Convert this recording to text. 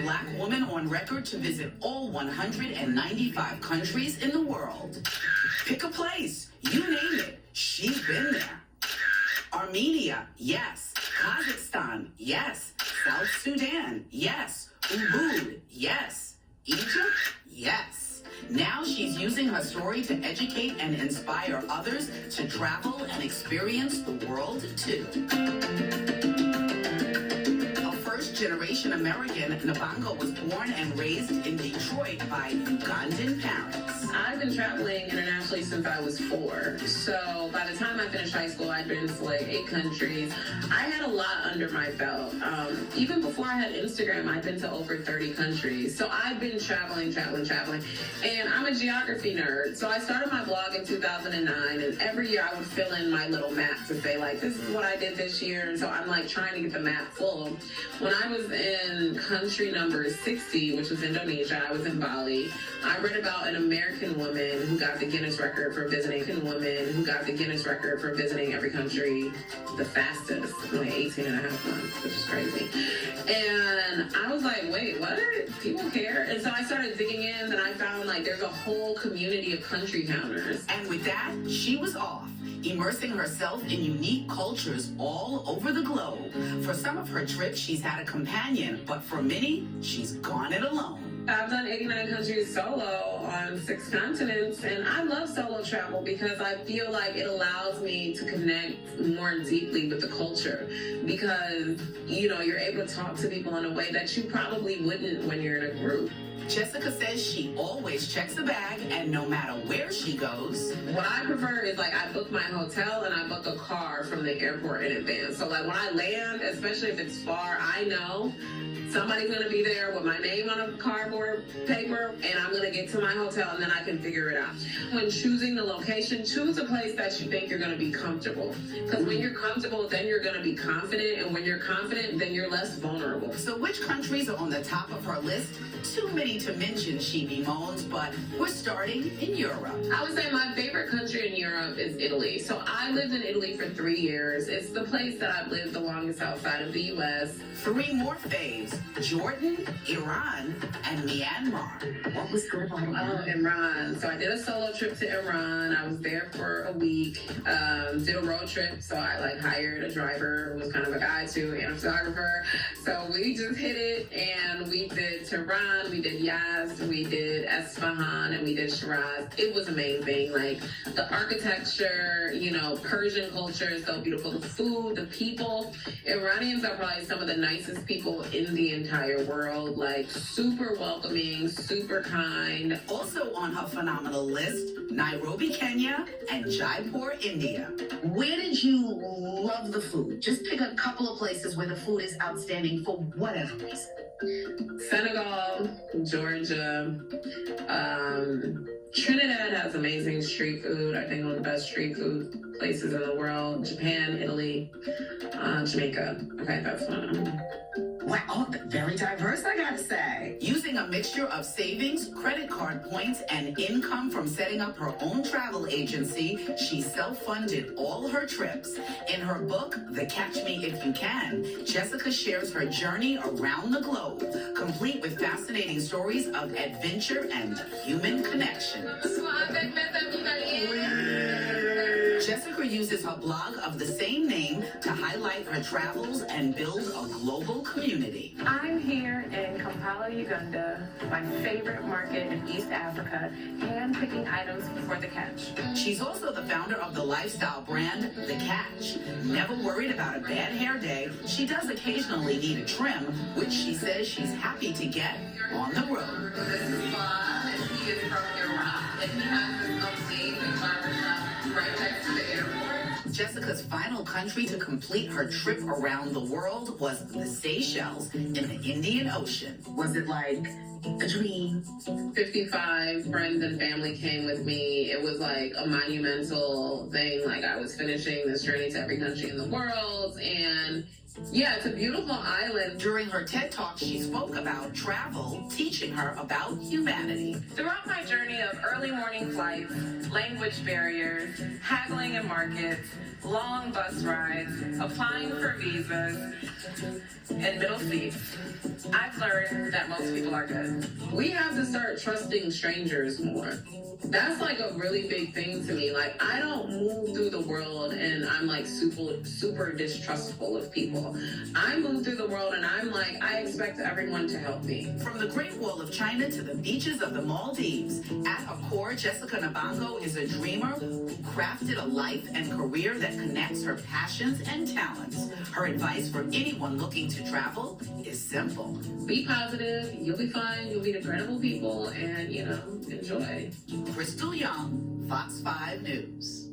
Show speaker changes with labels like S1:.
S1: Black woman on record to visit all 195 countries in the world. Pick a place, you name it, she's been there. Armenia, yes. Kazakhstan, yes. South Sudan, yes. Ubud, yes. Egypt, yes. Now she's using her story to educate and inspire others to travel and experience the world too. A first-generation American, Nabongo was born and raised in Detroit by Ugandan parents.
S2: I've been traveling internationally since I was 4. So by the time I finished high school, I'd been to like 8 countries. I had a lot under my belt. Even before I had Instagram, I'd been to over 30 countries. So I've been traveling. And I'm a geography nerd. So I started my blog in 2009. And every year I would fill in my little map to say like, this is what I did this year. And so I'm like trying to get the map full. When I was in country number 60, which was Indonesia, I was in Bali. I read about an American woman who got the Guinness record for visiting every country the fastest, like 18 and a half months, which is crazy. And I was like, wait, what? People care? And so I started digging in, and I found like there's a whole community of country counters.
S1: And with that, she was off, immersing herself in unique cultures all over the globe. For some of her trips, she's had a companion, but for many, she's gone it alone.
S2: I've done 89 countries solo on 6 continents, and I love solo travel because I feel like it allows me to connect more deeply with the culture because, you know, you're able to talk to people in a way that you probably wouldn't when you're in a group.
S1: Jessica says she always checks the bag, and no matter where she goes.
S2: What I prefer is like I book my hotel and I book a car from the airport in advance. So like when I land, especially if it's far, I know somebody's gonna be there with my name on a cardboard paper, and I'm gonna get to my hotel and then I can figure it out. When choosing the location, choose a place that you think you're gonna be comfortable. Because when you're comfortable, then you're gonna be confident, and when you're confident, then you're less vulnerable.
S1: So which countries are on the top of her list? Too many to mention, she bemoans, but we're starting in Europe.
S2: I would say my favorite country in Europe is Italy. So I lived in Italy for 3 years. It's the place that I've lived the longest outside of the U.S.
S1: 3 more faves: Jordan, Iran, and Myanmar. What was going on?
S2: Oh, Iran. So I did a solo trip to Iran. I was there for a week. Did a road trip. So I like hired a driver who was kind of a guy too, and a photographer. So we just hit it, and we did Tehran, we did Yazd, we did Esfahan, and we did Shiraz. It was amazing. Like the architecture, you know, Persian culture is so beautiful. The food, the people. Iranians are probably some of the nicest people in the entire world. Like super welcoming, super kind.
S1: Also on her phenomenal list, Nairobi, Kenya, and Jaipur, India.
S3: Where did you love the food? Just pick a couple of places where the food is outstanding for whatever reason.
S2: Senegal, Georgia, Trinidad has amazing street food. I think one of the best street food places in the world. Japan, Italy, Jamaica. Okay, that's one.
S3: Wow, very diverse, I gotta say.
S1: Using a mixture of savings, credit card points, and income from setting up her own travel agency, she self-funded all her trips. In her book, The Catch Me If You Can, Jessica shares her journey around the globe, complete with fascinating stories of adventure and human connections. Jessica uses her blog of the same name to highlight her travels and build a global community.
S4: I'm here in Kampala, Uganda, my favorite market in East Africa, hand-picking items for The Catch.
S1: She's also the founder of the lifestyle brand, The Catch. Never worried about a bad hair day, she does occasionally need a trim, which she says she's happy to get on the road.
S2: This is Bob, and he is from Iraq, and he has this amazing barbershop right next to the airport.
S1: Jessica's final country to complete her trip around the world was the Seychelles in the Indian Ocean.
S3: Was it like A dream.
S2: 55 friends and family came with me. It was like a monumental thing. Like I was finishing this journey to every country in the world. And yeah, it's a beautiful island.
S1: During her TED Talk, she spoke about travel, teaching her about humanity.
S4: Throughout my journey of early morning flights, language barriers, haggling in markets, long bus rides, applying for visas, and middle seats, I've learned that most people are good.
S2: We have to start trusting strangers more. That's like a really big thing to me. Like I don't move through the world and I'm like super distrustful of people. I move through the world and I'm like, I expect everyone to help me.
S1: From the Great Wall of China to the beaches of the Maldives, at her core, Jessica Nabongo is a dreamer who crafted a life and career that connects her passions and talents. Her advice for anyone looking to travel is simple.
S2: Be positive, you'll be fine, you'll meet incredible people, and enjoy.
S1: Crystal Young, Fox 5 News.